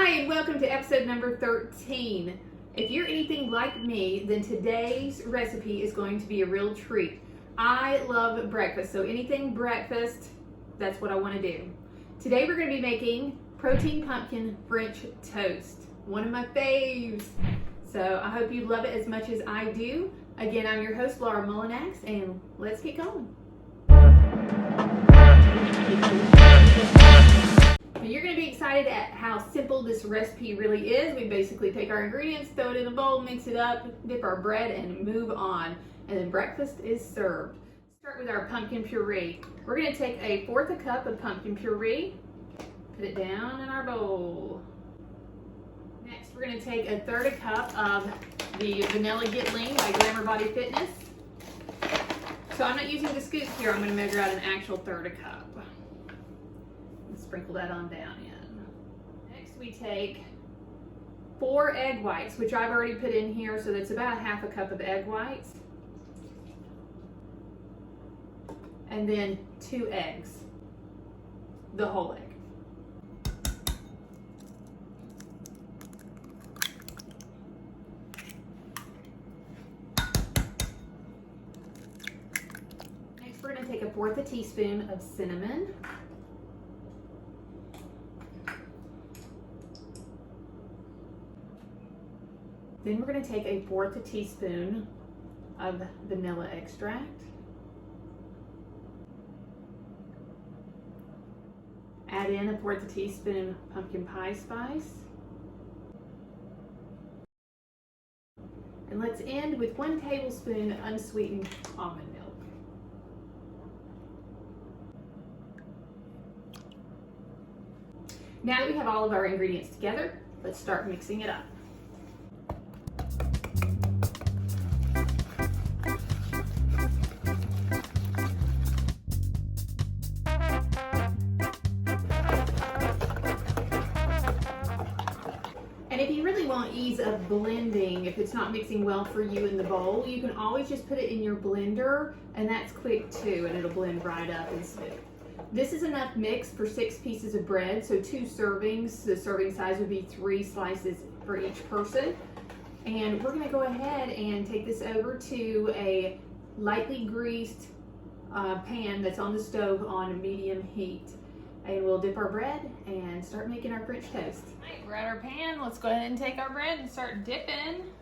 Hi, and welcome to episode number 13. If you're anything like me, then today's recipe is going to be a real treat. I love breakfast, so anything breakfast, that's what I want to do. Today we're going to be making protein pumpkin French toast, one of my faves. So I hope you love it as much as I do. Again, I'm your host, Laura Mullinax, and let's get going. You're going to be excited at how simple this recipe really is. We basically take our ingredients, throw it in a bowl, mix it up, dip our bread, and move on. And then breakfast is served. Start with our pumpkin puree. We're going to take 1/4 cup of pumpkin puree, put it down in our bowl. Next, we're going to take 1/3 cup of the Vanilla Get Lean by Glamour Body Fitness. So I'm not using the scoop here. I'm going to measure out an actual 1/3 cup. Sprinkle that on down in. Next we take 4 egg whites, which I've already put in here, so that's about 1/2 cup of egg whites. And then 2 eggs, the whole egg. Next we're going to take 1/4 teaspoon of cinnamon. Then we're going to take 1/4 teaspoon of vanilla extract. Add in 1/4 teaspoon pumpkin pie spice. And let's end with 1 tablespoon unsweetened almond milk. Now that we have all of our ingredients together, let's start mixing it up. And if you really want ease of blending, if it's not mixing well for you in the bowl, you can always just put it in your blender, and that's quick too, and it'll blend right up and smooth. This is enough mix for 6 pieces of bread, so 2 servings. The serving size would be 3 slices for each person. And we're gonna go ahead and take this over to a lightly greased pan that's on the stove on medium heat. And we'll dip our bread and start making our French toast. All right, we're at our pan. Let's go ahead and take our bread and start dipping.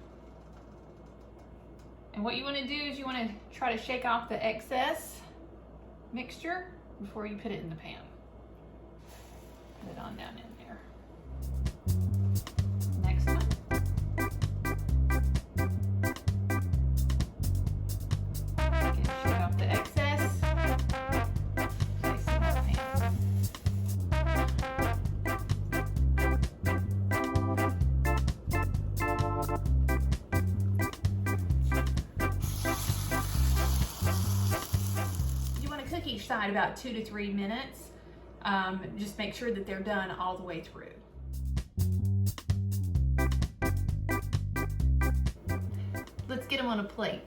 And what you want to do is you want to try to shake off the excess mixture before you put it in the pan. Put it on down in there. Next one. Shake off the excess. Cook each side about 2 to 3 minutes. Just make sure that they're done all the way through. Let's get them on a plate.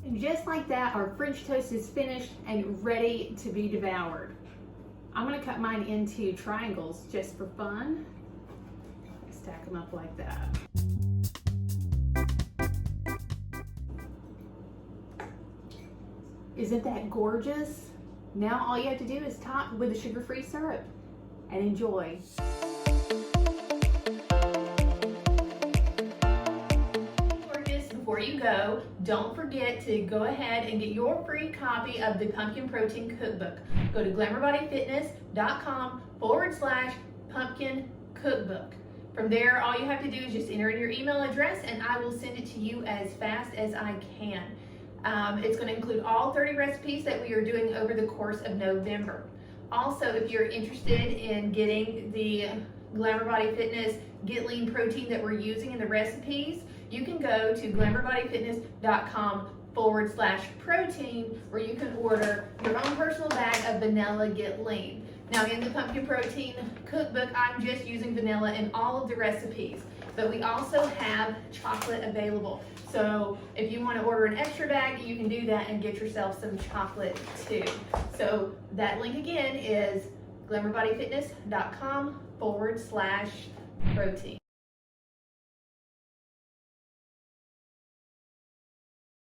And just like that, our French toast is finished and ready to be devoured. I'm going to cut mine into triangles just for fun. Stack them up like that. Isn't that gorgeous? Now all you have to do is top with the sugar-free syrup and enjoy. Gorgeous, before you go, don't forget to go ahead and get your free copy of the Pumpkin Protein Cookbook. Go to glamourbodyfitness.com/pumpkin cookbook. From there, all you have to do is just enter in your email address and I will send it to you as fast as I can. It's going to include all 30 recipes that we are doing over the course of November. Also, if you're interested in getting the Glamour Body Fitness Get Lean protein that we're using in the recipes, you can go to glamourbodyfitness.com/protein where you can order your own personal bag of Vanilla Get Lean. Now in the Pumpkin Protein Cookbook, I'm just using vanilla in all of the recipes, but we also have chocolate available. So if you want to order an extra bag, you can do that and get yourself some chocolate too. So that link again is glamourbodyfitness.com /protein.